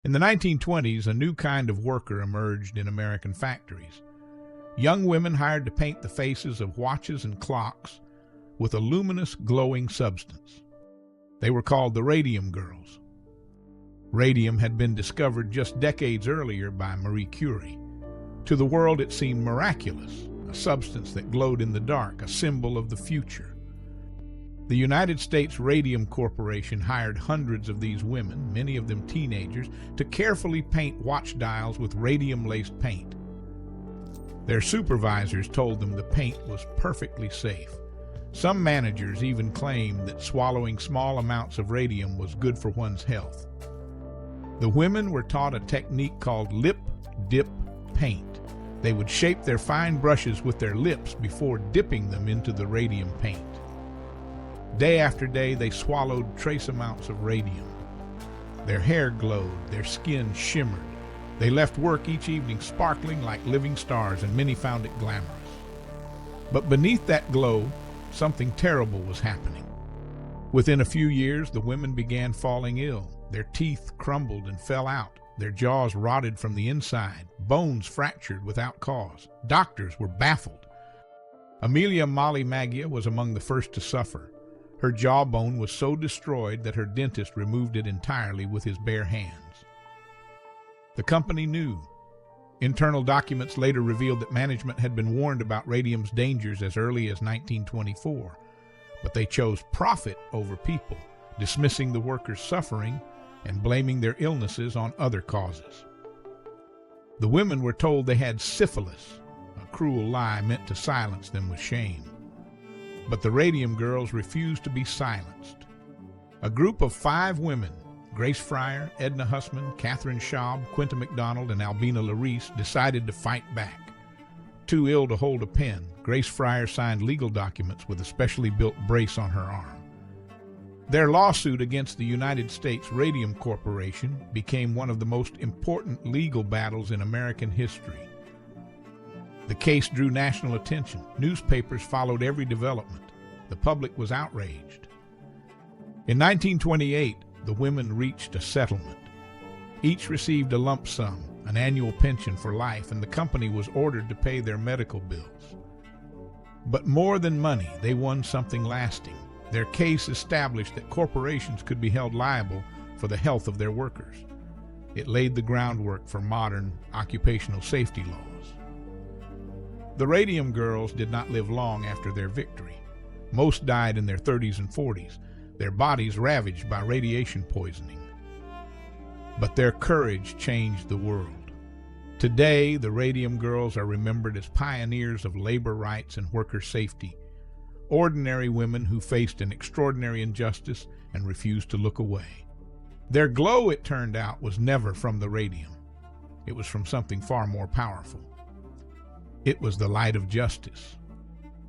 In the 1920s, a new kind of worker emerged in American factories. Young women hired to paint the faces of watches and clocks with a luminous, glowing substance. They were called the Radium Girls. Radium had been discovered just decades earlier by Marie Curie. To the world, it seemed miraculous, a substance that glowed in the dark, a symbol of the future. The United States Radium Corporation hired hundreds of these women, many of them teenagers, to carefully paint watch dials with radium-laced paint. Their supervisors told them the paint was perfectly safe. Some managers even claimed that swallowing small amounts of radium was good for one's health. The women were taught a technique called lip-dip paint. They would shape their fine brushes with their lips before dipping them into the radium paint. Day after day, they swallowed trace amounts of radium. Their hair glowed, their skin shimmered. They left work each evening sparkling like living stars, and many found it glamorous. But beneath that glow, something terrible was happening. Within a few years, the women began falling ill. Their teeth crumbled and fell out. Their jaws rotted from the inside. Bones fractured without cause. Doctors were baffled. Amelia Mollie Maggia was among the first to suffer. Her jawbone was so destroyed that her dentist removed it entirely with his bare hands. The company knew. Internal documents later revealed that management had been warned about radium's dangers as early as 1924, but they chose profit over people, dismissing the workers' suffering and blaming their illnesses on other causes. The women were told they had syphilis, a cruel lie meant to silence them with shame. But the Radium Girls refused to be silenced. A group of 5 women, Grace Fryer, Edna Hussman, Katherine Schaub, Quinta McDonald, and Albina Larice, decided to fight back. Too ill to hold a pen, Grace Fryer signed legal documents with a specially built brace on her arm. Their lawsuit against the United States Radium Corporation became one of the most important legal battles in American history. The case drew national attention. Newspapers followed every development. The public was outraged. In 1928, the women reached a settlement. Each received a lump sum, an annual pension for life, and the company was ordered to pay their medical bills. But more than money, they won something lasting. Their case established that corporations could be held liable for the health of their workers. It laid the groundwork for modern occupational safety laws. The Radium Girls did not live long after their victory. Most died in their 30s and 40s, their bodies ravaged by radiation poisoning. But their courage changed the world. Today, the Radium Girls are remembered as pioneers of labor rights and worker safety, ordinary women who faced an extraordinary injustice and refused to look away. Their glow, it turned out, was never from the radium. It was from something far more powerful. It was the light of justice.